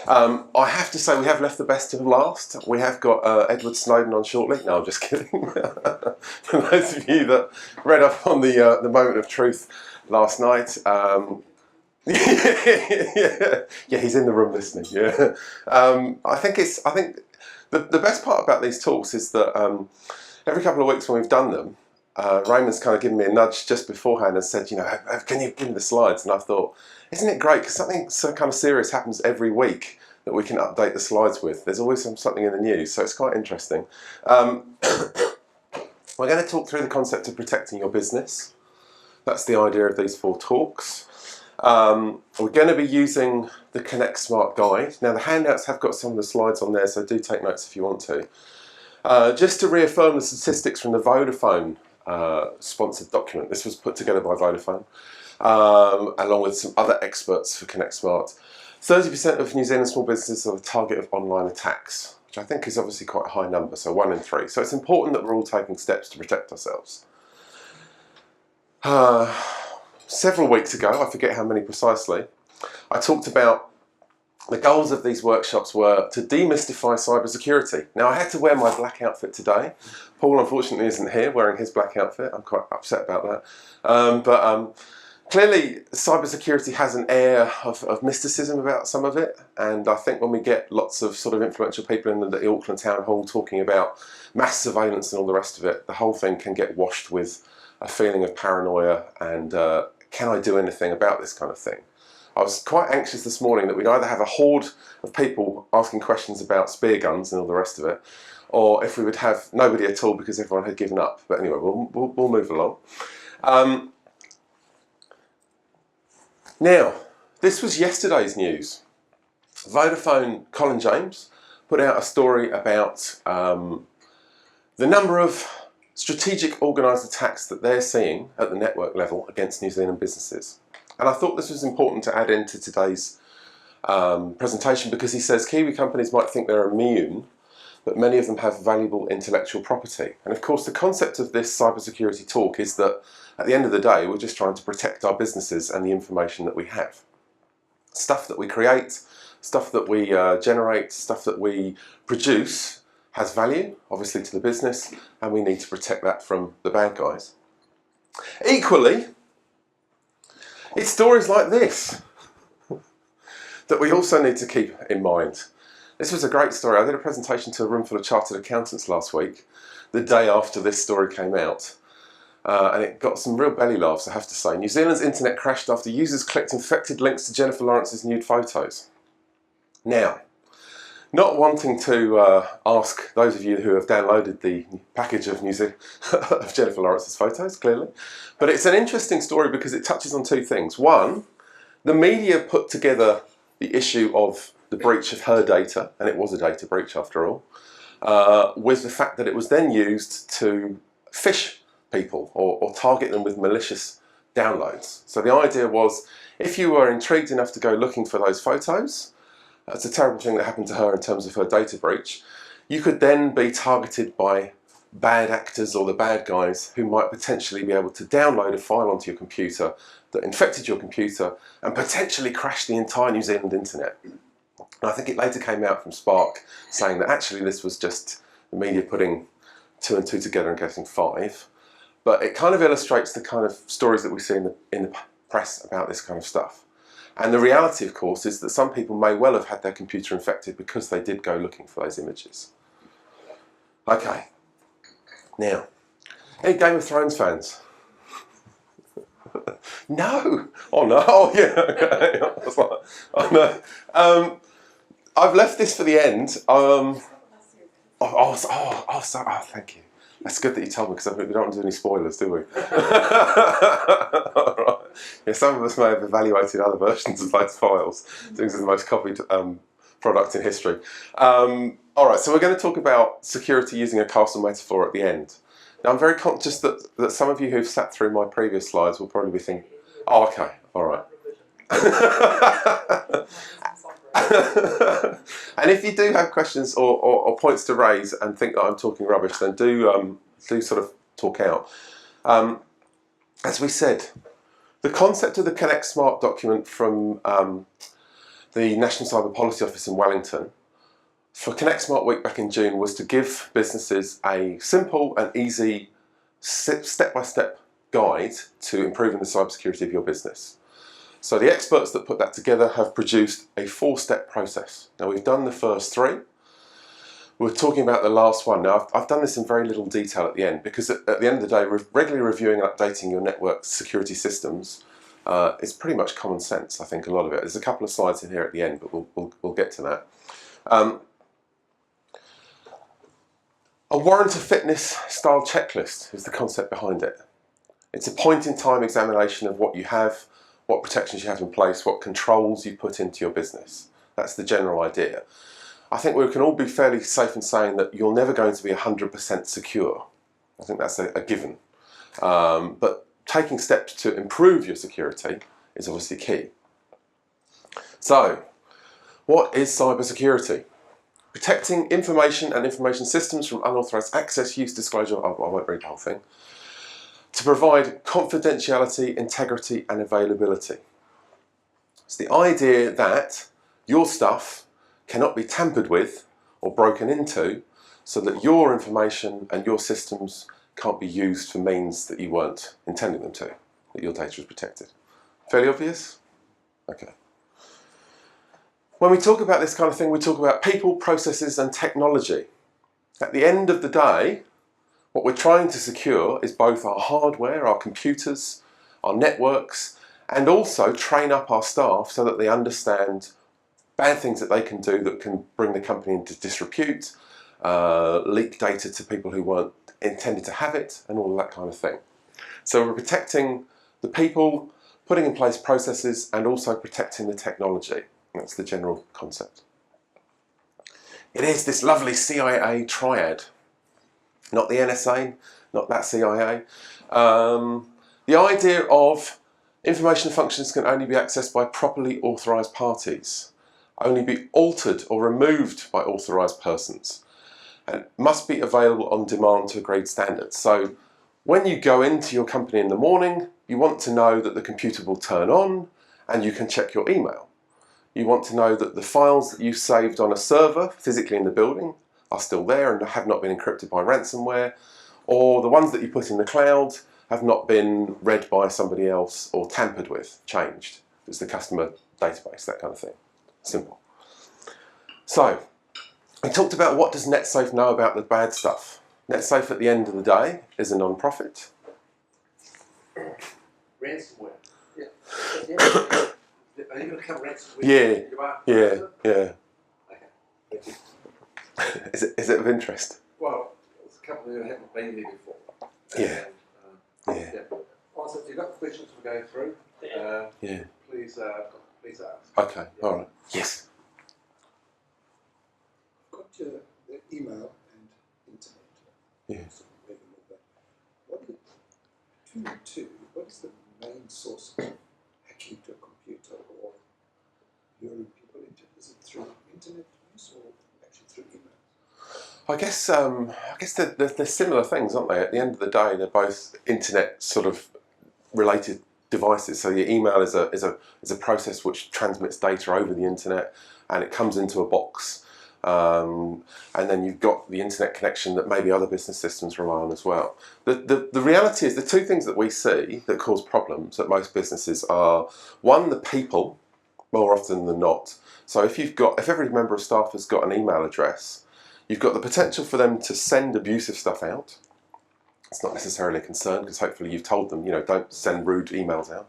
I have to say we have left the best to last. We have got Edward Snowden on shortly. No, I'm just kidding. For those of you that read up on the moment of truth last night, yeah, he's in the room listening. Yeah, I think the best part about these talks is that every couple of weeks when we've done them, Raymond's kind of given me a nudge just beforehand and said, you know, can you give me the slides? And I thought, isn't it great? Because something so kind of serious happens every week that we can update the slides with. There's always something in the news, so it's quite interesting. We're going to talk through the concept of protecting your business. That's the idea of these 4 talks. We're going to be using the Connect Smart guide. Now the handouts have got some of the slides on there, so do take notes if you want to. Just to reaffirm the statistics from the Vodafone sponsored document. This was put together by Vodafone, along with some other experts for Connect Smart. 30% of New Zealand small businesses are the target of online attacks, which I think is obviously quite a high number, so 1 in 3. So it's important that we're all taking steps to protect ourselves. Several weeks ago, I forget how many precisely, I talked about the goals of these workshops were to demystify cybersecurity. Now I had to wear my black outfit today. Paul unfortunately isn't here wearing his black outfit. I'm quite upset about that. Clearly cybersecurity has an air of mysticism about some of it, and I think when we get lots of sort of influential people in the Auckland Town Hall talking about mass surveillance and all the rest of it, the whole thing can get washed with a feeling of paranoia and can I do anything about this kind of thing? I was quite anxious this morning that we'd either have a horde of people asking questions about spear guns and all the rest of it, or if we would have nobody at all because everyone had given up. But anyway, we'll move along. Now, this was yesterday's news. Vodafone Colin James put out a story about the number of strategic organised attacks that they're seeing at the network level against New Zealand businesses. And I thought this was important to add into today's presentation because he says Kiwi companies might think they're immune, but many of them have valuable intellectual property. And of course the concept of this cybersecurity talk is that at the end of the day we're just trying to protect our businesses and the information that we have. Stuff that we create, stuff that we generate, stuff that we produce has value, obviously, to the business, and we need to protect that from the bad guys. Equally, it's stories like this that we also need to keep in mind. This was a great story. I did a presentation to a room full of chartered accountants last week, the day after this story came out. And it got some real belly laughs, I have to say. New Zealand's internet crashed after users clicked infected links to Jennifer Lawrence's nude photos. Now, not wanting to ask those of you who have downloaded the package of of Jennifer Lawrence's photos, clearly, but it's an interesting story because it touches on 2 things. One, the media put together the issue of the breach of her data, and it was a data breach after all, with the fact that it was then used to phish people or target them with malicious downloads. So the idea was, if you were intrigued enough to go looking for those photos, that's a terrible thing that happened to her in terms of her data breach, you could then be targeted by bad actors or the bad guys who might potentially be able to download a file onto your computer that infected your computer and potentially crash the entire New Zealand internet. And I think it later came out from Spark saying that actually this was just the media putting 2 and 2 together and getting 5. But it kind of illustrates the kind of stories that we see in the press about this kind of stuff. And the reality, of course, is that some people may well have had their computer infected because they did go looking for those images. Okay, now, any Game of Thrones fans? No! Oh no, oh yeah, okay. I was like, oh no. I've left this for the end. Sorry, thank you. That's good that you told me because we don't want to do any spoilers, do we? Right. Yeah, some of us may have evaluated other versions of those files. Things are the most copied product in history. Alright, so we're going to talk about security using a castle metaphor at the end. Now I'm very conscious that some of you who've sat through my previous slides will probably be thinking, oh okay, alright. And if you do have questions or points to raise and think that I'm talking rubbish, then do sort of talk out. As we said, the concept of the Connect Smart document from the National Cyber Policy Office in Wellington, for Connect Smart Week back in June was to give businesses a simple and easy step-by-step guide to improving the cybersecurity of your business. So the experts that put that together have produced a 4-step process. Now we've done the first 3. We're talking about the last one. Now I've done this in very little detail at the end because at the end of the day, regularly reviewing and updating your network security systems is pretty much common sense, I think, a lot of it. There's a couple of slides in here at the end, but we'll get to that. A warrant of fitness style checklist is the concept behind it. It's a point-in-time examination of what you have, what protections you have in place, what controls you put into your business. That's the general idea. I think we can all be fairly safe in saying that you're never going to be 100% secure. I think that's a given. But taking steps to improve your security is obviously key. So, what is cybersecurity? Protecting information and information systems from unauthorized access, use, disclosure, I won't read the whole thing, to provide confidentiality, integrity and availability. It's the idea that your stuff cannot be tampered with or broken into so that your information and your systems can't be used for means that you weren't intending them to, that your data is protected. Fairly obvious? Okay. When we talk about this kind of thing, we talk about people, processes and technology. At the end of the day, what we're trying to secure is both our hardware, our computers, our networks, and also train up our staff so that they understand bad things that they can do that can bring the company into disrepute, leak data to people who weren't intended to have it, and all of that kind of thing. So we're protecting the people, putting in place processes, and also protecting the technology. That's the general concept. It is this lovely CIA triad. Not the NSA, not that CIA. The idea of information functions can only be accessed by properly authorised parties, only be altered or removed by authorised persons, and must be available on demand to agreed standards. So when you go into your company in the morning, you want to know that the computer will turn on and you can check your email. You want to know that the files that you saved on a server physically in the building are still there and have not been encrypted by ransomware, or the ones that you put in the cloud have not been read by somebody else or tampered with, changed. It's the customer database, that kind of thing. Simple. So, we talked about what does NetSafe know about the bad stuff. NetSafe at the end of the day is a non-profit. Ransomware. Yeah. Are you going to cover ransomware? Yeah. Okay. Thank you. Is it of interest? Well, there's a couple who haven't been here before. Yeah. Yeah. Also, if you've got questions we're going through, please ask. Okay, yeah. All right. Yes. I've got your email and internet. Yes. Between the two, what is the main source of hacking to a computer or luring people into? Is it through internet use or actually through email? I guess they're similar things, aren't they? At the end of the day, they're both internet sort of related devices. So your email is a process which transmits data over the internet, and it comes into a box, and then you've got the internet connection that maybe other business systems rely on as well. The reality is the two things that we see that cause problems at most businesses are, one, the people, more often than not. So if every member of staff has got an email address, you've got the potential for them to send abusive stuff out. It's not necessarily a concern because hopefully you've told them, don't send rude emails out.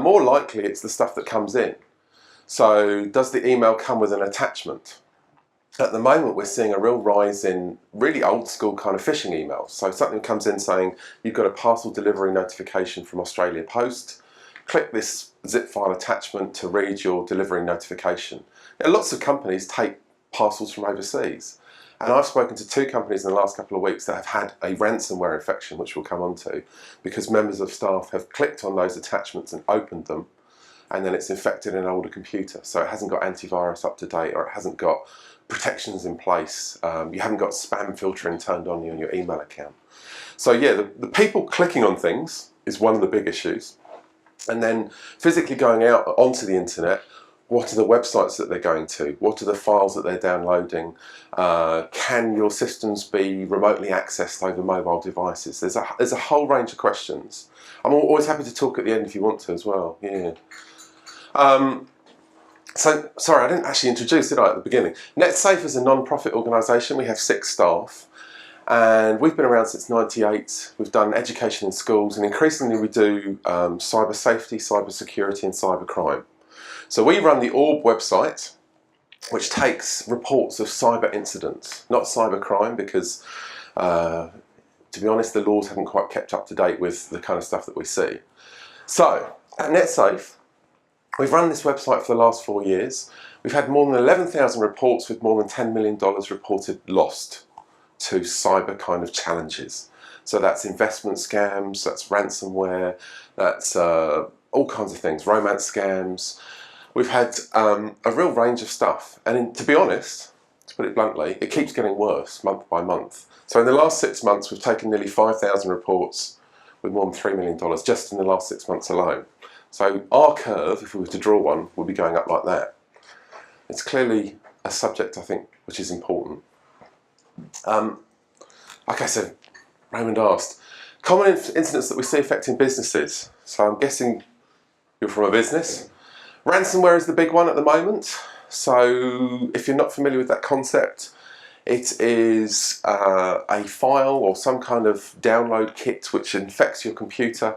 More likely it's the stuff that comes in. So does the email come with an attachment? At the moment we're seeing a real rise in really old school kind of phishing emails. So something comes in saying you've got a parcel delivery notification from Australia Post. Click this zip file attachment to read your delivery notification. Now, lots of companies take parcels from overseas. And I've spoken to 2 companies in the last couple of weeks that have had a ransomware infection, which we'll come on to, because members of staff have clicked on those attachments and opened them, and then it's infected an older computer. So it hasn't got antivirus up to date, or it hasn't got protections in place. You haven't got spam filtering turned on your email account. So yeah, the people clicking on things is one of the big issues. And then physically going out onto the internet, What are the websites that they're going to? What are the files that they're downloading? Can your systems be remotely accessed over mobile devices? There's a whole range of questions. I'm always happy to talk at the end if you want to as well. Yeah. So, sorry, I didn't actually introduce, did I, at the beginning? NetSafe is a non-profit organisation. We have 6 staff. And we've been around since '98. We've done education in schools, and increasingly we do cyber safety, cyber security, and cyber crime. So we run the Orb website, which takes reports of cyber incidents, not cyber crime, because to be honest, the laws haven't quite kept up to date with the kind of stuff that we see. So at NetSafe, we've run this website for the last 4 years. We've had more than 11,000 reports with more than $10 million reported lost to cyber kind of challenges. So that's investment scams, that's ransomware, that's all kinds of things, romance scams. We've had a real range of stuff. And to be honest, to put it bluntly, it keeps getting worse month by month. So in the last 6 months, we've taken nearly 5,000 reports with more than $3 million just in the last 6 months alone. So our curve, if we were to draw one, would be going up like that. It's clearly a subject, I think, which is important. Like I said, Raymond asked, common incidents that we see affecting businesses. So I'm guessing you're from a business. Ransomware is the big one at the moment. So if you're not familiar with that concept, it is a file or some kind of download kit which infects your computer.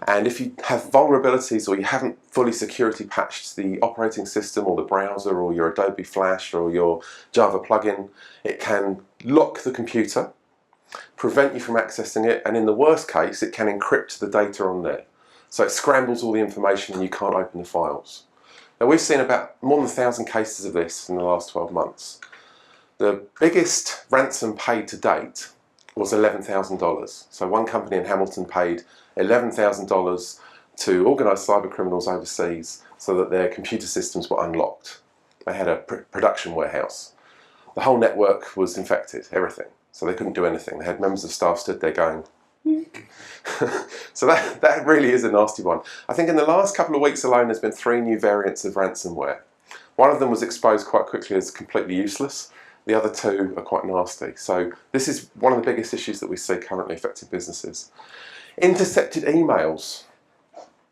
And if you have vulnerabilities or you haven't fully security patched the operating system or the browser or your Adobe Flash or your Java plugin, it can lock the computer, prevent you from accessing it, and in the worst case, it can encrypt the data on there. So it scrambles all the information and you can't open the files. Now we've seen about more than 1,000 cases of this in the last 12 months. The biggest ransom paid to date was $11,000. So one company in Hamilton paid $11,000 to organised cyber criminals overseas so that their computer systems were unlocked. They had a production warehouse. The whole network was infected, everything. So they couldn't do anything. They had members of staff stood there going, so that really is a nasty one. I think in the last couple of weeks alone there's been 3 new variants of ransomware. One of them was exposed quite quickly as completely useless. The other 2 are quite nasty. So this is one of the biggest issues that we see currently affecting businesses. Intercepted emails.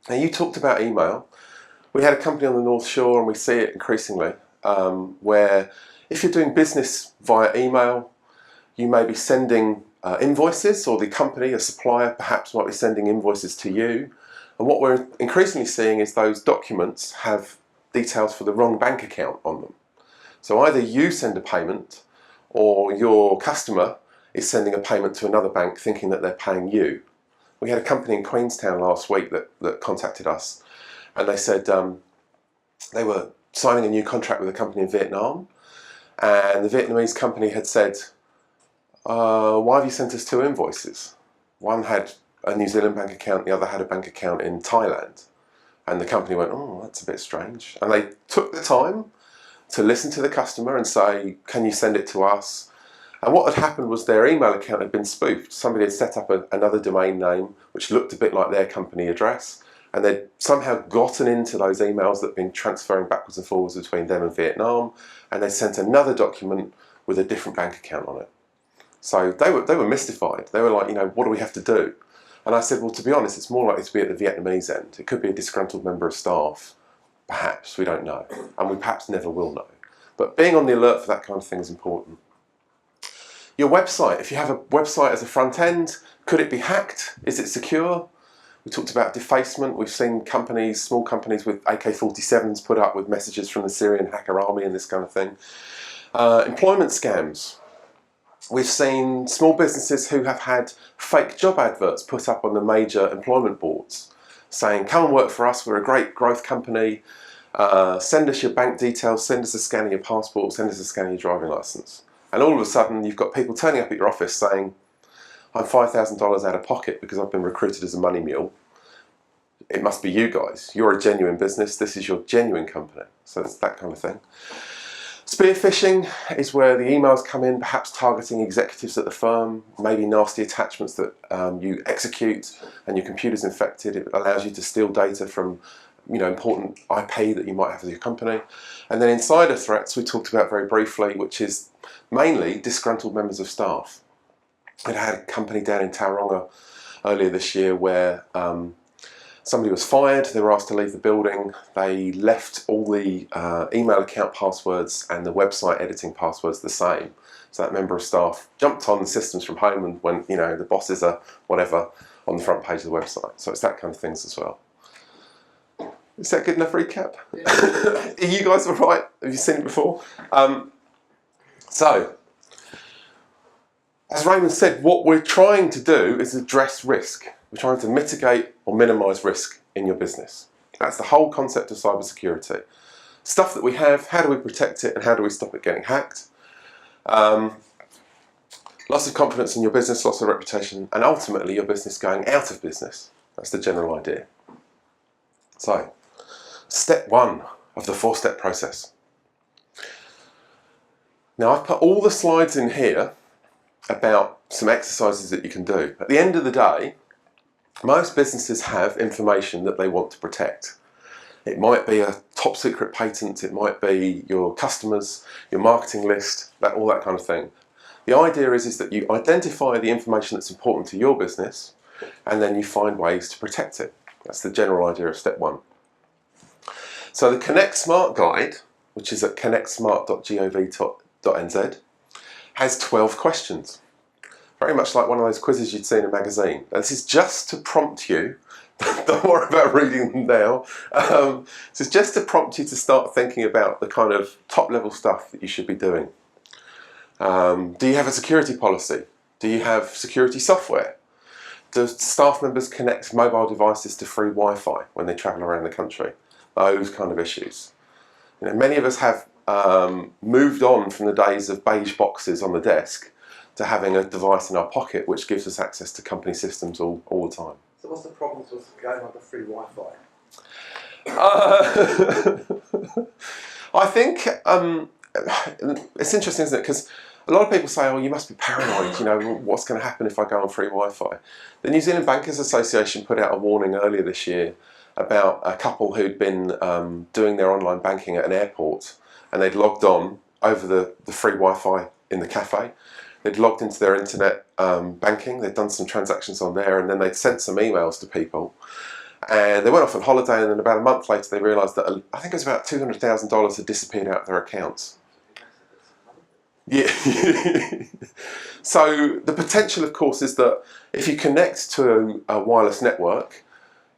Now you talked about email. We had a company on the North Shore, and we see it increasingly, where if you're doing business via email, you may be sending invoices, or the company, a supplier, perhaps might be sending invoices to you. And what we're increasingly seeing is those documents have details for the wrong bank account on them. So either you send a payment, or your customer is sending a payment to another bank thinking that they're paying you. We had a company in Queenstown last week that contacted us, and they said they were signing a new contract with a company in Vietnam, and the Vietnamese company had said, why have you sent us 2 invoices? One had a New Zealand bank account, the other had a bank account in Thailand. And the company went, oh, that's a bit strange. And they took the time to listen to the customer and say, can you send it to us? And what had happened was their email account had been spoofed. Somebody had set up another domain name which looked a bit like their company address, and they'd somehow gotten into those emails that had been transferring backwards and forwards between them and Vietnam, and they sent another document with a different bank account on it. So they were mystified. They were like, what do we have to do? And I said, well, to be honest, it's more likely to be at the Vietnamese end. It could be a disgruntled member of staff. Perhaps, we don't know. And we perhaps never will know. But being on the alert for that kind of thing is important. Your website, if you have a website as a front end, could it be hacked? Is it secure? We talked about defacement. We've seen companies, small companies with AK-47s put up with messages from the Syrian hacker army and this kind of thing. Employment scams. We've seen small businesses who have had fake job adverts put up on the major employment boards saying, come and work for us, we're a great growth company, send us your bank details, send us a scan of your passport, send us a scan of your driving licence. And all of a sudden you've got people turning up at your office saying, I'm $5,000 out of pocket because I've been recruited as a money mule. It must be you guys. You're a genuine business, this is your genuine company. So it's that kind of thing. Spear phishing is where the emails come in, perhaps targeting executives at the firm, maybe nasty attachments that you execute and your computer's infected. It allows you to steal data from important IP that you might have with your company. And then insider threats we talked about very briefly, which is mainly disgruntled members of staff. I had a company down in Tauranga earlier this year where somebody was fired, they were asked to leave the building, they left all the email account passwords and the website editing passwords the same. So that member of staff jumped on the systems from home and went, the bosses are whatever on the front page of the website. So it's that kind of things as well. Is that good enough recap? Yeah. Are you guys all right? Have you seen it before? So, as Raymond said, what we're trying to do is address risk. We're trying to mitigate or minimise risk in your business. That's the whole concept of cybersecurity. Stuff that we have, how do we protect it and how do we stop it getting hacked? Loss of confidence in your business, loss of reputation, and ultimately your business going out of business. That's the general idea. So, step 1 of the 4-step process. Now I've put all the slides in here about some exercises that you can do. At the end of the day, most businesses have information that they want to protect. It might be a top secret patent, it might be your customers, your marketing list, all that kind of thing. The idea is that you identify the information that's important to your business and then you find ways to protect it. That's the general idea of step 1. So the Connect Smart guide, which is at connectsmart.gov.nz, has 12 questions. Very much like one of those quizzes you'd see in a magazine. And this is just to prompt you, don't worry about reading them now, this is just to prompt you to start thinking about the kind of top level stuff that you should be doing. Do you have a security policy? Do you have security software? Do staff members connect mobile devices to free Wi-Fi when they travel around the country? Those kind of issues. Many of us have moved on from the days of beige boxes on the desk to having a device in our pocket which gives us access to company systems all the time. So what's the problems with going on the free Wi-Fi? I think it's interesting, isn't it? Because a lot of people say, oh, you must be paranoid, what's going to happen if I go on free Wi-Fi? The New Zealand Bankers Association put out a warning earlier this year about a couple who'd been doing their online banking at an airport and they'd logged on over the free Wi-Fi in the cafe. They'd logged into their internet banking, they'd done some transactions on there, and then they'd sent some emails to people. And they went off on holiday, and then about a month later they realised that I think it was about $200,000 had disappeared out of their accounts. Yeah. So the potential, of course, is that if you connect to a wireless network,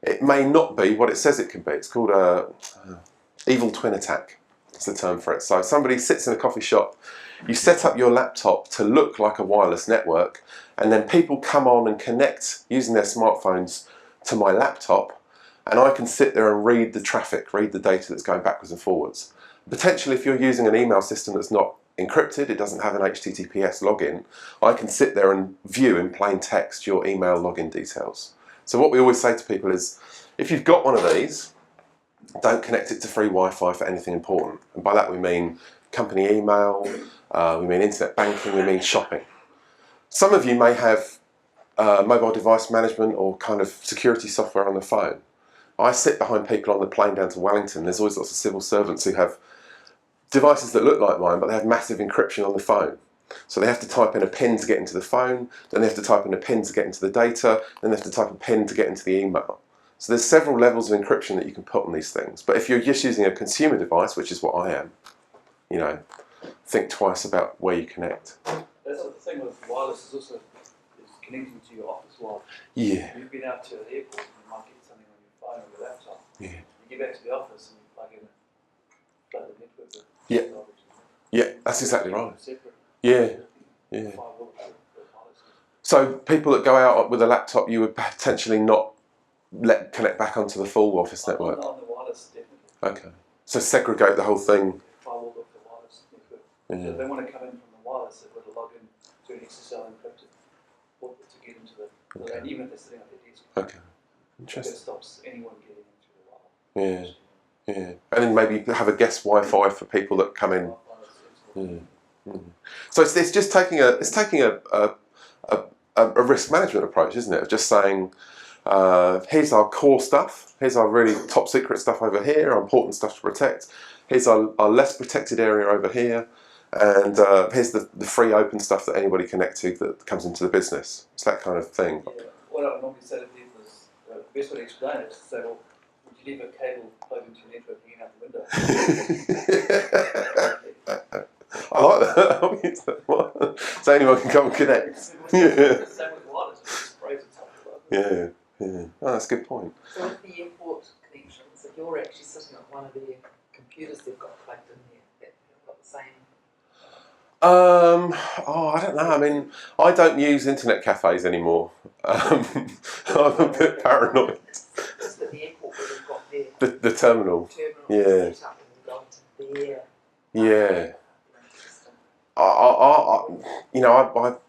it may not be what it says it can be. It's called a evil twin attack. That's the term for it. So somebody sits in a coffee shop, you set up your laptop to look like a wireless network, and then people come on and connect using their smartphones to my laptop, and I can sit there and read the traffic, read the data that's going backwards and forwards. Potentially, if you're using an email system that's not encrypted, it doesn't have an HTTPS login, I can sit there and view in plain text your email login details. So what we always say to people is, if you've got one of these, don't connect it to free Wi-Fi for anything important. And by that we mean company email, we mean internet banking, we mean shopping. Some of you may have mobile device management or kind of security software on the phone. I sit behind people on the plane down to Wellington. There's always lots of civil servants who have devices that look like mine, but they have massive encryption on the phone. So they have to type in a PIN to get into the phone, then they have to type in a PIN to get into the data, then they have to type a PIN to get into the email. So there's several levels of encryption that you can put on these things. But if you're just using a consumer device, which is what I am, think twice about where you connect. That's the thing with wireless is also connecting to your office wire. Yeah. You've been out to an airport and you might get something on your phone or your laptop. Yeah. You get back to the office and you plug in the network. Yeah. Yeah, that's exactly right. Separate. Yeah. Yeah. So people that go out with a laptop, you would potentially not let connect back onto the full office network. On the wireless, definitely. Okay. So segregate the whole thing. Firewall off the wireless network. Yeah. So if they want to come in from the wireless, they've got to log in to an SSL encrypted port to get into the. Okay. And even if they're sitting on their desk. Okay. Interesting. That stops anyone getting into the wireless. Yeah. Yeah. And then maybe have a guest Wi-Fi for people that come in. So it's just taking a risk management approach, isn't it? Of just saying, Here's our core stuff. Here's our really top secret stuff over here, our important stuff to protect. Here's our less protected area over here. And here's the free open stuff that anybody can connect to that comes into the business. It's that kind of thing. Yeah. What I would normally say to people is, the best way to explain it is to say, well, would you leave a cable plugged into your network hanging out the window? I like that. So anyone can come and connect. Yeah. Same with wireless, it just sprays it top. Yeah. Yeah. Oh, that's a good point. So with the airport connections, if you're actually sitting at one of their computers they've got plugged in there, they've got the same. Oh, I don't know. I mean, I don't use internet cafes anymore. I'm a bit paranoid. Just at the airport where they've got their The terminal. Yeah. set up and you go into their. Yeah. System.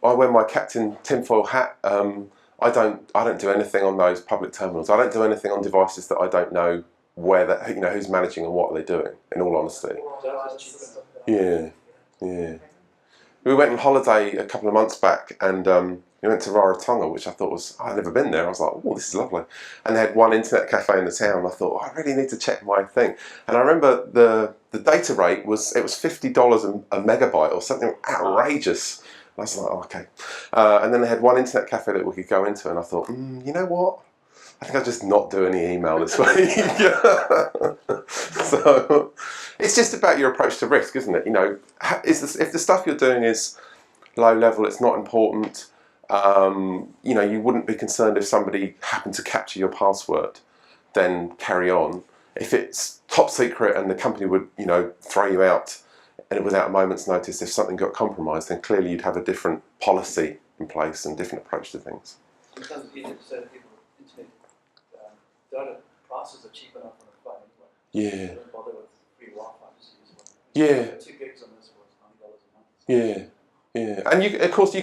I wear my Captain tinfoil hat. I don't do anything on those public terminals. I don't do anything on devices that I don't know who's managing and what they're doing. In all honesty. Yeah. Yeah. We went on holiday a couple of months back, and we went to Rarotonga, which I thought I'd never been there. I was like, oh, this is lovely. And they had one internet cafe in the town. I thought, I really need to check my thing. And I remember the data rate was $50 a megabyte or something outrageous. And I was like, oh, okay. And then they had one internet cafe that we could go into, and I thought, you know what? I think I'll just not do any email this week. So it's just about your approach to risk, isn't it? If the stuff you're doing is low level, it's not important. You wouldn't be concerned if somebody happened to capture your password, then carry on. If it's top secret and the company would, throw you out and without a moment's notice if something got compromised, then clearly you'd have a different policy in place and different approach to things. Sometimes it's easier to say to people, internet data prices are cheap enough on a phone anyway. Yeah. Don't bother with free Wi-Fi, just use one. Yeah. 2 gigs on this was $90 a month. Yeah. Yeah. And of course you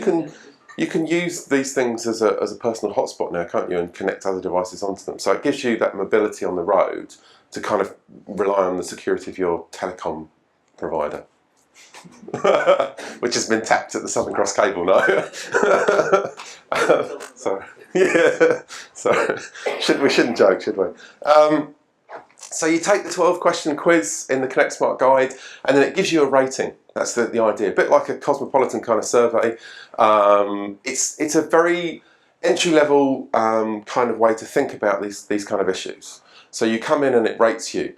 can use these things as a personal hotspot now, can't you, and connect other devices onto them. So it gives you that mobility on the road to kind of rely on the security of your telecom provider. Which has been tapped at the Southern Cross cable now. So yeah, so we shouldn't joke, should we? So you take the 12-question quiz in the Connect Smart guide, and then it gives you a rating. That's the idea. A bit like a cosmopolitan kind of survey. It's a very entry-level kind of way to think about these kind of issues. So you come in and it rates you.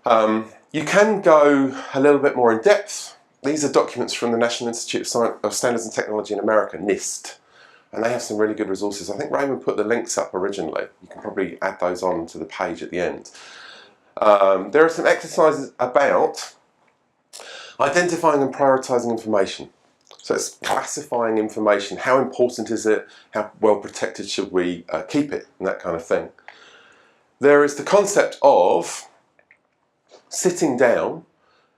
You can go a little bit more in depth. These are documents from the National Institute of Standards and Technology in America, NIST, and they have some really good resources. I think Raymond put the links up originally. You can probably add those on to the page at the end. There are some exercises about identifying and prioritizing information. So it's classifying information. How important is it? How well protected should we keep it? And that kind of thing. There is the concept of sitting down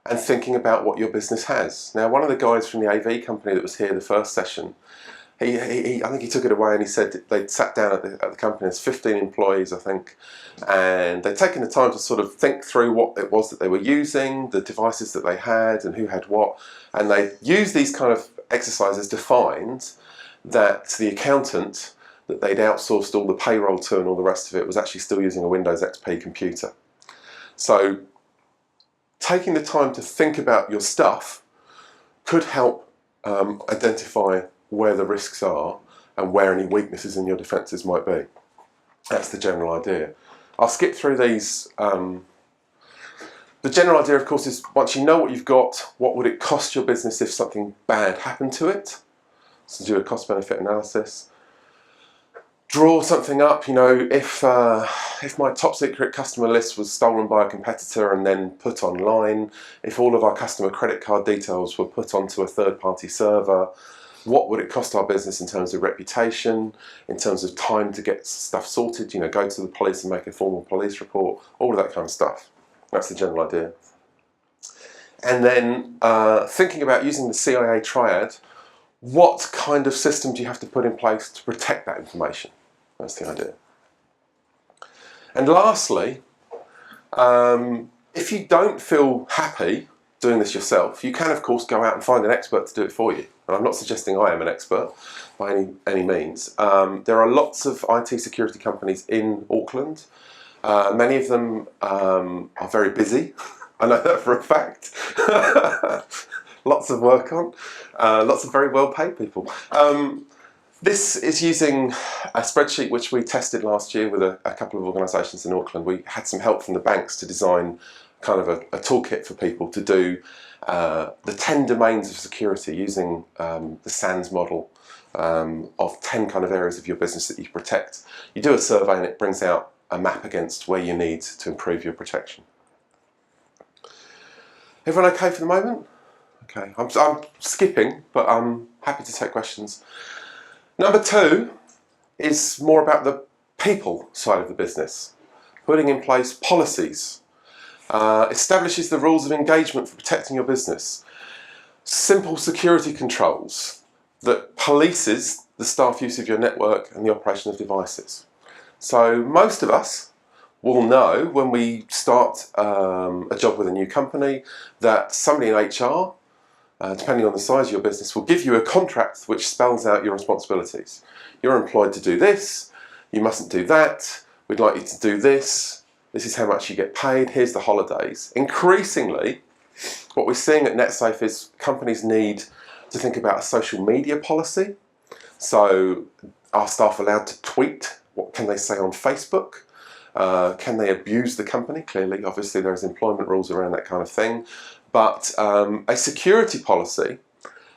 and thinking about what your business has. Now, one of the guys from the AV company that was here the first session, I think he took it away and he said they'd sat down at the company, there's 15 employees, I think, and they'd taken the time to sort of think through what it was that they were using, the devices that they had and who had what, and they used these kind of exercises to find that the accountant that they'd outsourced all the payroll to and all the rest of it was actually still using a Windows XP computer. So taking the time to think about your stuff could help identify where the risks are and where any weaknesses in your defences might be. That's the general idea. I'll skip through these. The general idea, of course, is once you know what you've got, what would it cost your business if something bad happened to it? So do a cost-benefit analysis. Draw something up, if my top secret customer list was stolen by a competitor and then put online, if all of our customer credit card details were put onto a third-party server, what would it cost our business in terms of reputation, in terms of time to get stuff sorted, go to the police and make a formal police report, all of that kind of stuff. That's the general idea. And then thinking about using the CIA triad, what kind of system do you have to put in place to protect that information? That's the idea. And lastly, if you don't feel happy doing this yourself, you can of course go out and find an expert to do it for you. And I'm not suggesting I am an expert by any means. There are lots of IT security companies in Auckland. Many of them are very busy. I know that for a fact. Lots of work on. Lots of very well paid people. This is using a spreadsheet which we tested last year with a couple of organisations in Auckland. We had some help from the banks to design kind of a toolkit for people to do the 10 domains of security using the SANS model of 10 kind of areas of your business that you protect. You do a survey and it brings out a map against where you need to improve your protection. Everyone okay for the moment? Okay, I'm skipping, but I'm happy to take questions. Number 2 is more about the people side of the business. Putting in place policies. Establishes the rules of engagement for protecting your business. Simple security controls that polices the staff use of your network and the operation of devices. So most of us will know when we start a job with a new company that somebody in HR, depending on the size of your business, will give you a contract which spells out your responsibilities. You're employed to do this, you mustn't do that, we'd like you to do this, this is how much you get paid, here's the holidays. Increasingly, what we're seeing at NetSafe is companies need to think about a social media policy. So are staff allowed to tweet? What can they say on Facebook? Can they abuse the company? Clearly, obviously there's employment rules around that kind of thing. But a security policy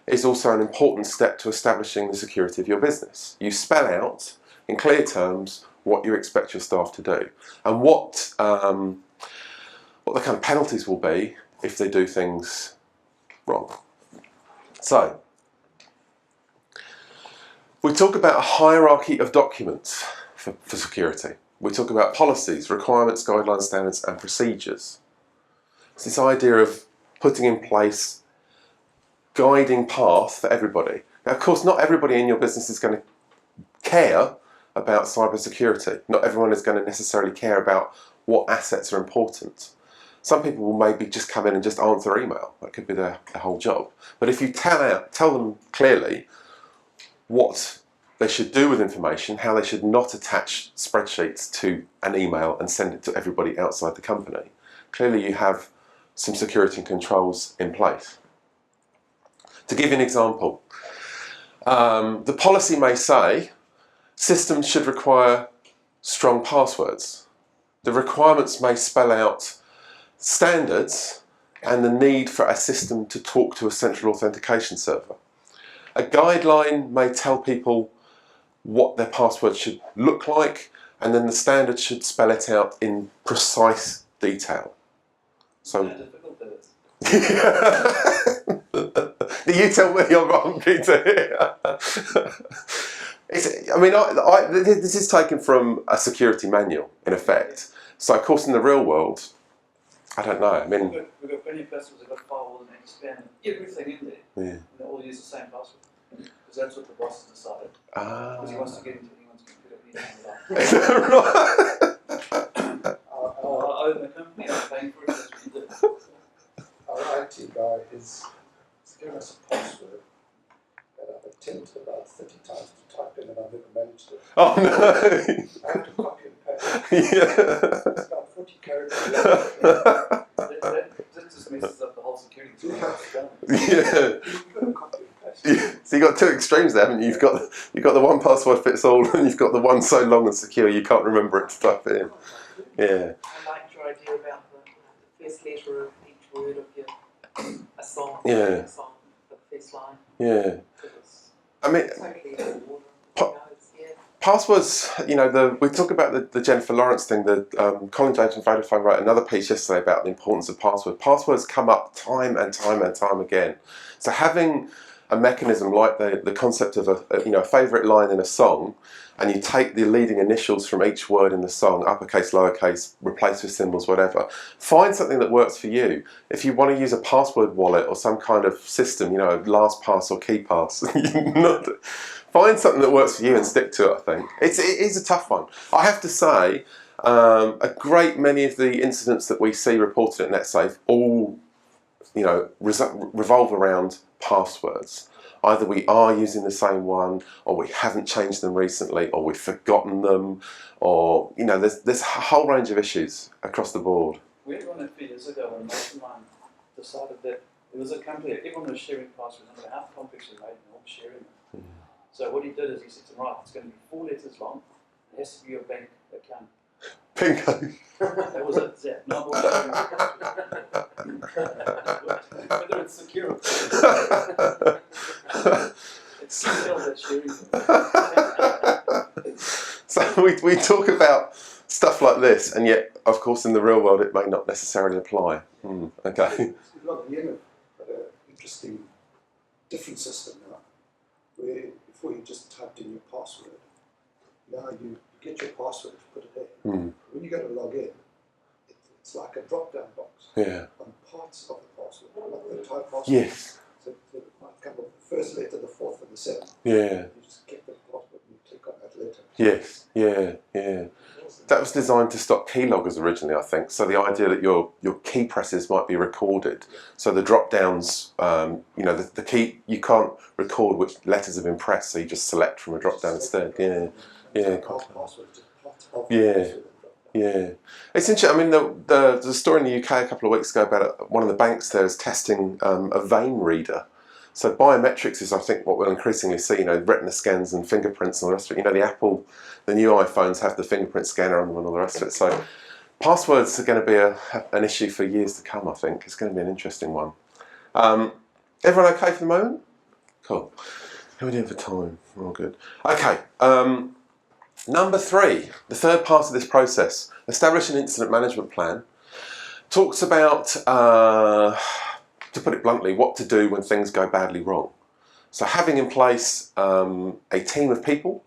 is also an important step to establishing the security of your business. You spell out in clear terms what you expect your staff to do and what the kind of penalties will be if they do things wrong. So, we talk about a hierarchy of documents for security. We talk about policies, requirements, guidelines, standards and procedures. It's this idea of putting in place guiding path for everybody. Now, of course, not everybody in your business is going to care about cybersecurity. Not everyone is going to necessarily care about what assets are important. Some people will maybe just come in and just answer email. That could be their whole job. But if you tell them clearly what they should do with information, how they should not attach spreadsheets to an email and send it to everybody outside the company, clearly you have some security controls in place. To give you an example, the policy may say systems should require strong passwords. The requirements may spell out standards and the need for a system to talk to a central authentication server. A guideline may tell people what their password should look like, and then the standard should spell it out in precise detail. So, you tell me I'm wrong, Peter. This is taken from a security manual, in effect. So, of course, in the real world, I don't know. We've got plenty of customers that got firewall and expand everything in there. Yeah. And they all use the same password. Because that's what the boss has decided. Because he wants to get into anyone's computer. I own the company, I'm paying for it, that's what he did. Our IT guy has given us a password that I've attempted about 30 times to type in and I've never managed it. Oh no! I have to copy and paste. Yeah. It's about 40 characters. That just messes up the whole security. Yeah. Copy and paste. So you've got two extremes there, haven't you? You've got the one password fits all, and you've got the one so long and secure you can't remember it to type it in. Yeah. I liked your idea about the first letter of each word of a song. Yeah. A song, the first line. Yeah. I mean, Totally out of order. Yeah. passwords, we talk about the Jennifer Lawrence thing. Colin James from Vodafone wrote another piece yesterday about the importance of passwords. Passwords come up time and time and time again. So having a mechanism like the concept of a favourite line in a song, and you take the leading initials from each word in the song, uppercase, lowercase, replace with symbols, whatever. Find something that works for you. If you want to use a password wallet or some kind of system, LastPass or KeyPass, find something that works for you and stick to it, I think. It is a tough one. I have to say, a great many of the incidents that we see reported at NetSafe all revolve around passwords. Either we are using the same one, or we haven't changed them recently, or we've forgotten them, or there's a whole range of issues across the board. We had one a few years ago when a mate of mine decided that there was a company that everyone was sharing passwords, no matter how complex it made, and all sharing them. So what he did is he said to them, right, it's going to be 4 letters long, it has to be your bank account. Bingo. That was it, yeah. No more sharing whether it's secure. It's secure that sharing. So we talk about stuff like this, and yet, of course, in the real world, it may not necessarily apply. Okay. Look, you know, got an interesting, different system now, where before you just typed in your password, now you get your password, put it there. When you go to log in, it's like a drop-down box. Yeah. On parts of the password, not the entire password. Yes. So it might come up the first letter, the fourth, and the seventh. Yeah. You just get the password and you click on that letter. Yes. Yeah. Yeah. That was designed to stop keyloggers originally, I think. So the idea that your key presses might be recorded. So the drop downs, the key, you can't record which letters have been pressed, so you just select from a drop down instead. Yeah. Yeah. Yeah. Yeah, it's interesting. I mean, there's a story in the UK a couple of weeks ago about one of the banks there is testing a vein reader. So biometrics is, I think, what we'll increasingly see. Retina scans and fingerprints and all the rest of it. The new iPhones have the fingerprint scanner on them and all the rest of it. So passwords are going to be an issue for years to come. I think it's going to be an interesting one. Everyone okay for the moment? Cool. How are we doing for time? All good. Okay. Number 3, the third part of this process, establish an incident management plan, talks about, to put it bluntly, what to do when things go badly wrong. So having in place a team of people,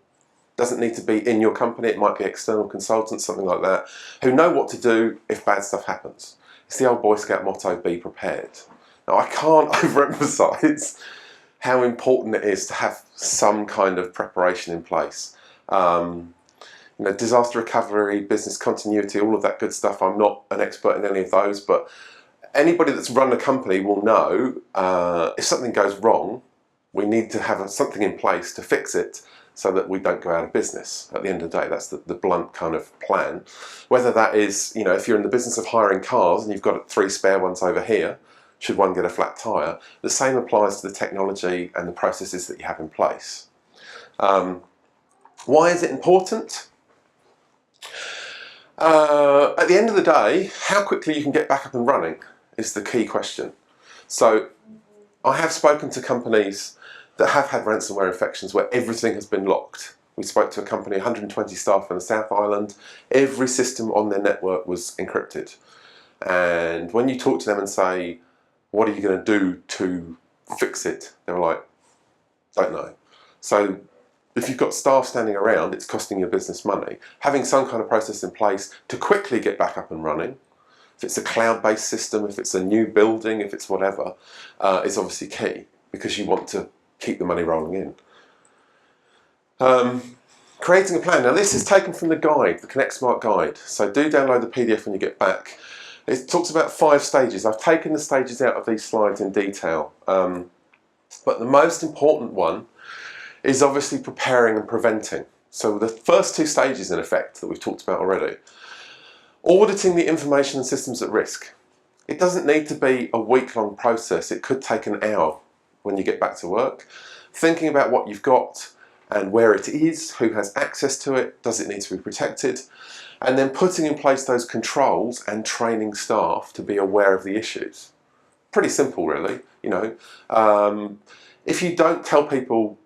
doesn't need to be in your company, it might be external consultants, something like that, who know what to do if bad stuff happens. It's the old Boy Scout motto, be prepared. Now I can't overemphasize how important it is to have some kind of preparation in place. Disaster recovery, business continuity, all of that good stuff. I'm not an expert in any of those, but anybody that's run a company will know if something goes wrong, we need to have something in place to fix it so that we don't go out of business. At the end of the day, that's the blunt kind of plan. Whether that is, if you're in the business of hiring cars and you've got 3 spare ones over here, should one get a flat tyre, the same applies to the technology and the processes that you have in place. Why is it important? At the end of the day, how quickly you can get back up and running is the key question. So I have spoken to companies that have had ransomware infections where everything has been locked. We spoke to a company, 120 staff in the South Island. Every system on their network was encrypted. And when you talk to them and say, what are you going to do to fix it? They were like, don't know. So if you've got staff standing around, it's costing your business money. Having some kind of process in place to quickly get back up and running, if it's a cloud-based system, if it's a new building, if it's whatever, is obviously key because you want to keep the money rolling in. Creating a plan. Now this is taken from the guide, the Connect Smart guide. So do download the PDF when you get back. It talks about 5 stages. I've taken the stages out of these slides in detail. But the most important one is obviously preparing and preventing. So the first 2 stages in effect that we've talked about already. Auditing the information and systems at risk. It doesn't need to be a week-long process. It could take an hour when you get back to work. Thinking about what you've got and where it is, who has access to it, does it need to be protected, and then putting in place those controls and training staff to be aware of the issues. Pretty simple really, if you don't tell people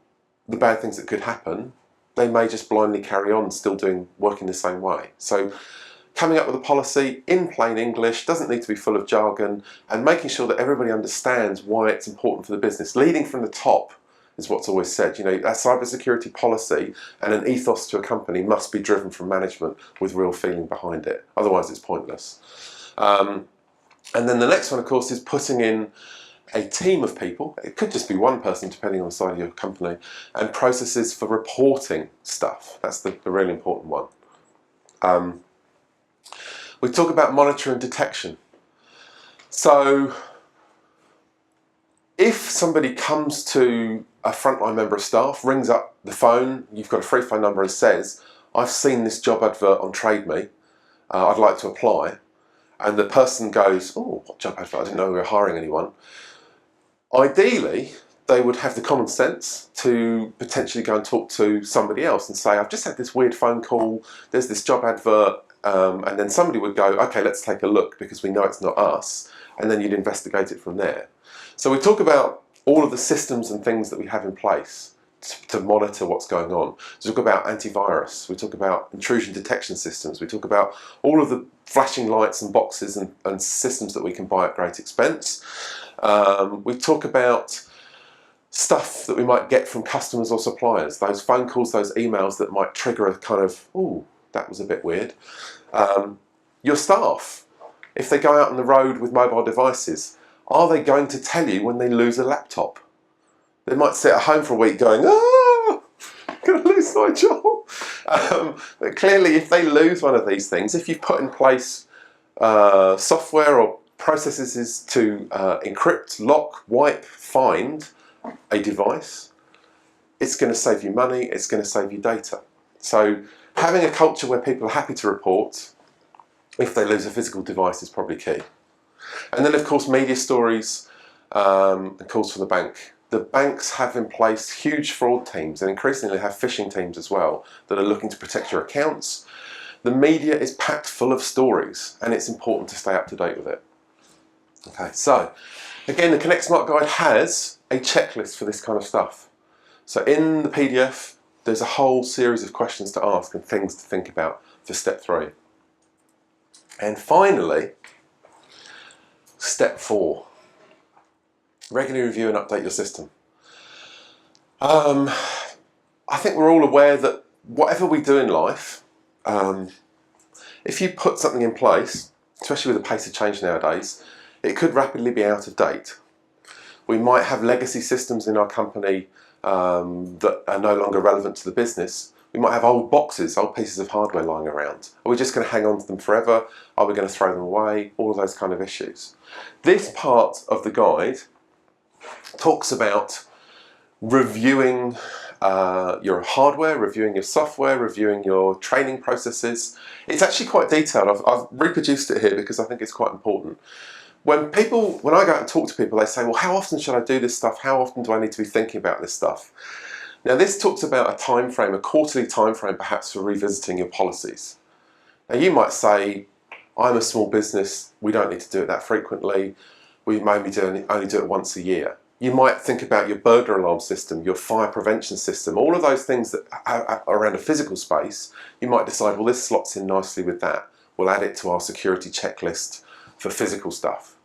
the bad things that could happen, they may just blindly carry on still working the same way. So coming up with a policy in plain English, doesn't need to be full of jargon, and making sure that everybody understands why it's important for the business. Leading from the top is what's always said. That cybersecurity policy and an ethos to a company must be driven from management with real feeling behind it. Otherwise it's pointless. And then the next one, of course, is putting in a team of people. It could just be one person depending on the size of your company, and processes for reporting stuff. That's the really important one. We talk about monitor and detection. So if somebody comes to a frontline member of staff, rings up the phone, you've got a free phone number, and says, I've seen this job advert on Trade Me, I'd like to apply, and the person goes, oh, what job advert? I didn't know we were hiring anyone. Ideally, they would have the common sense to potentially go and talk to somebody else and say, I've just had this weird phone call, there's this job advert, and then somebody would go, okay, let's take a look because we know it's not us, and then you'd investigate it from there. So we talk about all of the systems and things that we have in place to monitor what's going on. So we talk about antivirus, we talk about intrusion detection systems, we talk about all of the flashing lights and boxes and systems that we can buy at great expense. We talk about stuff that we might get from customers or suppliers, those phone calls, those emails that might trigger a kind of, ooh, that was a bit weird. Your staff, if they go out on the road with mobile devices, are they going to tell you when they lose a laptop? They might sit at home for a week going, oh, I'm going to lose my job. But clearly, if they lose one of these things, if you've put in place software or processes to encrypt, lock, wipe, find a device, it's going to save you money, it's going to save you data. So having a culture where people are happy to report if they lose a physical device is probably key. And then, of course, media stories and calls from the bank. The banks have in place huge fraud teams and increasingly have phishing teams as well that are looking to protect your accounts. The media is packed full of stories and it's important to stay up to date with it. Okay, so again, the Connect Smart Guide has a checklist for this kind of stuff. So in the PDF, there's a whole series of questions to ask and things to think about for step 3. And finally, step 4. Regularly review and update your system. I think we're all aware that whatever we do in life, if you put something in place, especially with the pace of change nowadays, it could rapidly be out of date. We might have legacy systems in our company that are no longer relevant to the business. We might have old boxes, old pieces of hardware lying around. Are we just going to hang on to them forever? Are we going to throw them away? All of those kind of issues. This part of the guide talks about reviewing your hardware, reviewing your software, reviewing your training processes. It's actually quite detailed. I've reproduced it here because I think it's quite important. When I go out and talk to people, they say, well, how often should I do this stuff? How often do I need to be thinking about this stuff? Now, this talks about a time frame, a quarterly time frame, perhaps, for revisiting your policies. Now, you might say, I'm a small business, we don't need to do it that frequently. We maybe only do it once a year. You might think about your burglar alarm system, your fire prevention system, all of those things that are around a physical space. You might decide, well, this slots in nicely with that. We'll add it to our security checklist for physical stuff.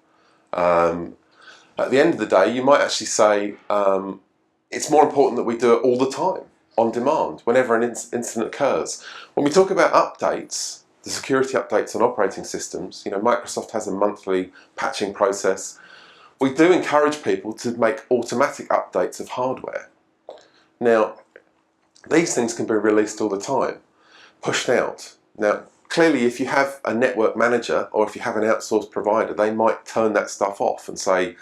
At the end of the day, you might actually say, it's more important that we do it all the time, on demand, whenever an incident occurs. When we talk about updates, the security updates on operating systems, Microsoft has a monthly patching process. We do encourage people to make automatic updates of hardware. Now, these things can be released all the time, pushed out. Now, clearly, if you have a network manager or if you have an outsourced provider, they might turn that stuff off and say,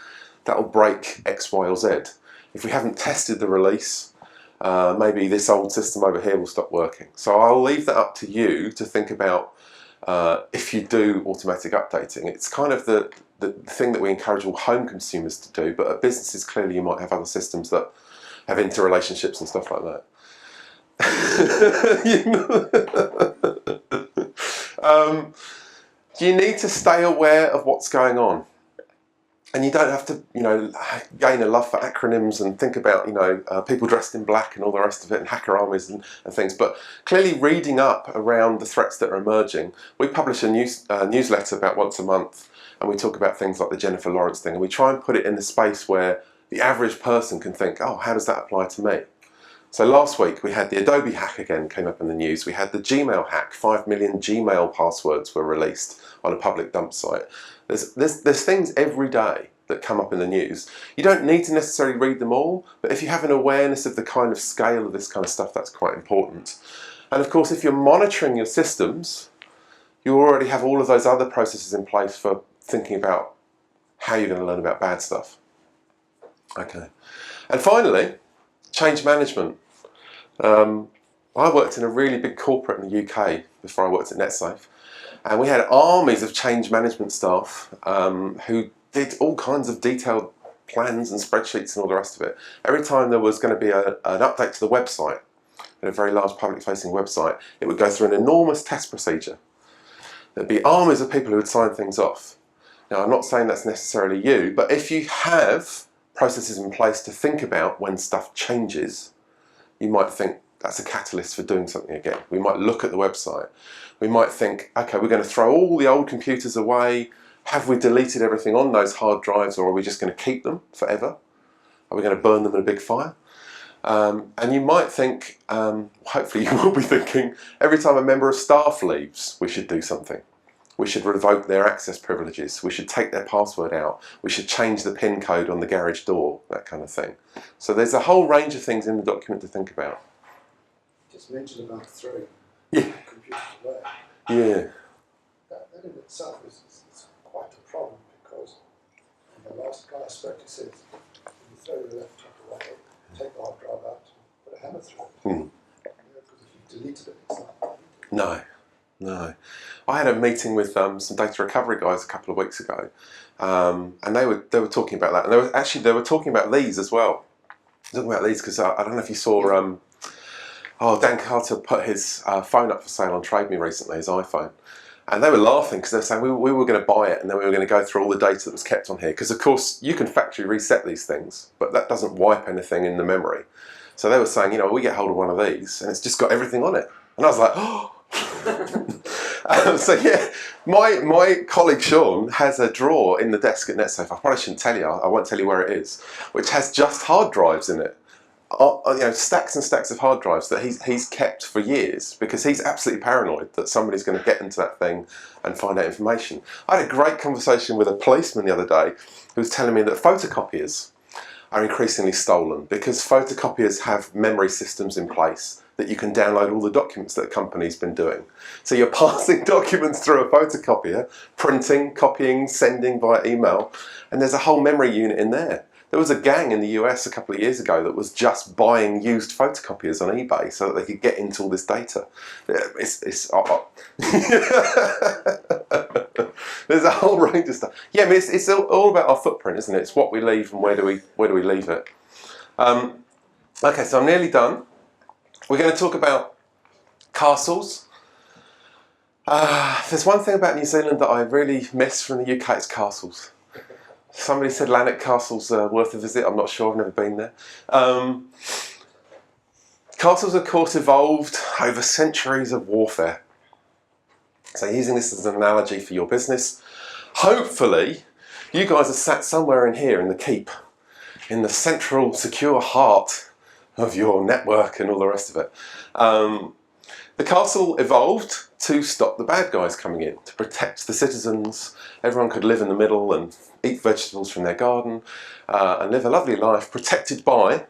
that will break X, Y, or Z. If we haven't tested the release, maybe this old system over here will stop working. So I'll leave that up to you to think about if you do automatic updating. It's kind of the thing that we encourage all home consumers to do, but at businesses, clearly you might have other systems that have interrelationships and stuff like that. You need to stay aware of what's going on. And you don't have to, gain a love for acronyms and think about, people dressed in black and all the rest of it and hacker armies and things. But clearly reading up around the threats that are emerging. We publish a newsletter about once a month and we talk about things like the Jennifer Lawrence thing. And we try and put it in the space where the average person can think, oh, how does that apply to me? So last week we had the Adobe hack again came up in the news. We had the Gmail hack. 5 million Gmail passwords were released on a public dump site. There's things every day that come up in the news. You don't need to necessarily read them all, but if you have an awareness of the kind of scale of this kind of stuff, that's quite important. And of course, if you're monitoring your systems, you already have all of those other processes in place for thinking about how you're going to learn about bad stuff. Okay. And finally, change management. I worked in a really big corporate in the UK before I worked at NetSafe, and we had armies of change management staff who did all kinds of detailed plans and spreadsheets and all the rest of it. Every time there was going to be an update to the website, a very large public-facing website, it would go through an enormous test procedure. There'd be armies of people who would sign things off. Now, I'm not saying that's necessarily you, but if you have processes in place to think about when stuff changes, you might think that's a catalyst for doing something again. We might look at the website. We might think, okay, we're going to throw all the old computers away. Have we deleted everything on those hard drives, or are we just going to keep them forever? Are we going to burn them in a big fire? And you might think, hopefully you will be thinking, every time a member of staff leaves, we should do something. We should revoke their access privileges. We should take their password out. We should change the PIN code on the garage door, that kind of thing. So there's a whole range of things in the document to think about. Just mentioned about throwing Yeah. computers away. Yeah. That in itself is quite a problem, because the last guy I spoke to says, when you throw your laptop away, take the hard drive out, put a hammer through it. Because if you deleted it, it's not deleted. No. No. I had a meeting with some data recovery guys a couple of weeks ago, and they were talking about that, and they were talking about these as well. Talking about these because I don't know if you saw. Dan Carter put his phone up for sale on Trade Me recently, his iPhone, and they were laughing because they were saying we were going to buy it and then we were going to go through all the data that was kept on here, because of course you can factory reset these things, but that doesn't wipe anything in the memory. So they were saying, we get hold of one of these and it's just got everything on it, and I was like, oh. So yeah, my colleague Sean has a drawer in the desk at NetSafe. I probably shouldn't tell you. I won't tell you where it is, which has just hard drives in it. Stacks and stacks of hard drives that he's kept for years, because he's absolutely paranoid that somebody's going to get into that thing and find out information. I had a great conversation with a policeman the other day who was telling me that photocopiers are increasingly stolen because photocopiers have memory systems in place that you can download all the documents that a company's been doing. So you're passing documents through a photocopier, printing, copying, sending via email, and there's a whole memory unit in there. There was a gang in the US a couple of years ago that was just buying used photocopiers on eBay so that they could get into all this data. There's a whole range of stuff. Yeah, I mean, it's all about our footprint, isn't it? It's what we leave and where do we leave it. Okay, so I'm nearly done. We're going to talk about castles. There's one thing about New Zealand that I really miss from the UK, it's castles. Somebody said Lanark Castle's worth a visit. I'm not sure, I've never been there. Castles, of course, evolved over centuries of warfare. So using this as an analogy for your business, hopefully you guys are sat somewhere in here in the keep, in the central secure heart of your network and all the rest of it. The castle evolved to stop the bad guys coming in, to protect the citizens. Everyone could live in the middle and eat vegetables from their garden and live a lovely life protected by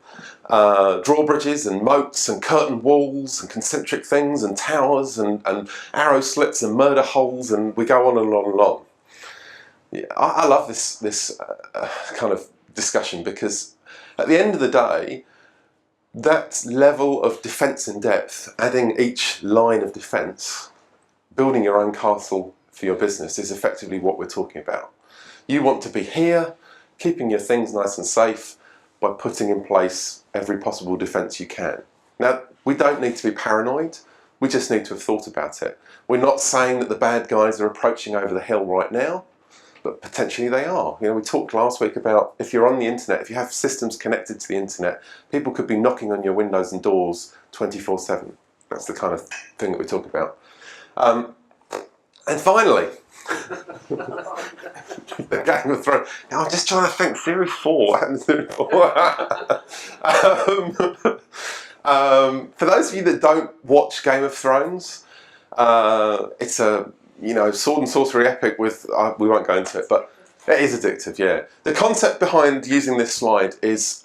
drawbridges and moats and curtain walls and concentric things and towers and arrow slits and murder holes, and we go on and on and on. Yeah, I love this kind of discussion, because at the end of the day, that level of defence in depth, adding each line of defence, building your own castle for your business, is effectively what we're talking about. You want to be here, keeping your things nice and safe by putting in place every possible defence you can. Now, we don't need to be paranoid, we just need to have thought about it. We're not saying that the bad guys are approaching over the hill right now, but potentially they are. We talked last week about, if you're on the internet, if you have systems connected to the internet, people could be knocking on your windows and doors 24/7. That's the kind of thing that we talk about. And finally, the Game of Thrones. Now, I'm just trying to think, Series 4, what happened to Series 4? For those of you that don't watch Game of Thrones, it's a sword and sorcery epic with, we won't go into it, but it is addictive, yeah. The concept behind using this slide is,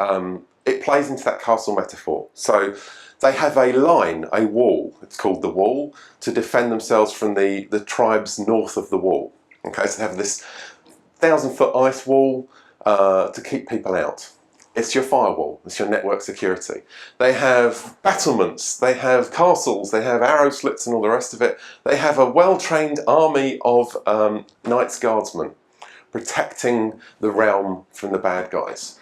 it plays into that castle metaphor. So they have a line, a wall, it's called the wall, to defend themselves from the tribes north of the wall. Okay, so they have this 1,000-foot ice wall to keep people out. It's your firewall, it's your network security. They have battlements, they have castles, they have arrow slits and all the rest of it. They have a well-trained army of Knights Guardsmen protecting the realm from the bad guys.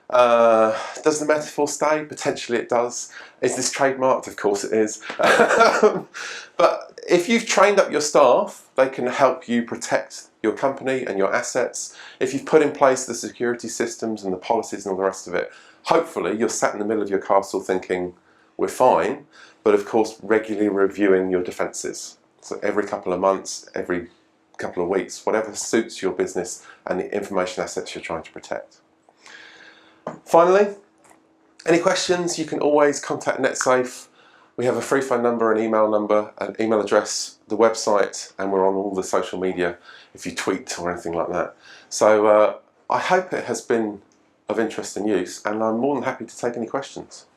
Does the metaphor stay? Potentially it does. Is this trademarked? Of course it is. But if you've trained up your staff, they can help you protect your company and your assets. If you've put in place the security systems and the policies and all the rest of it, hopefully you're sat in the middle of your castle thinking, we're fine, but of course regularly reviewing your defences. So every couple of months, every couple of weeks, whatever suits your business and the information assets you're trying to protect. Finally, any questions, you can always contact NetSafe. We have a free phone number, an email address, the website, and we're on all the social media if you tweet or anything like that. So I hope it has been of interest and use, and I'm more than happy to take any questions.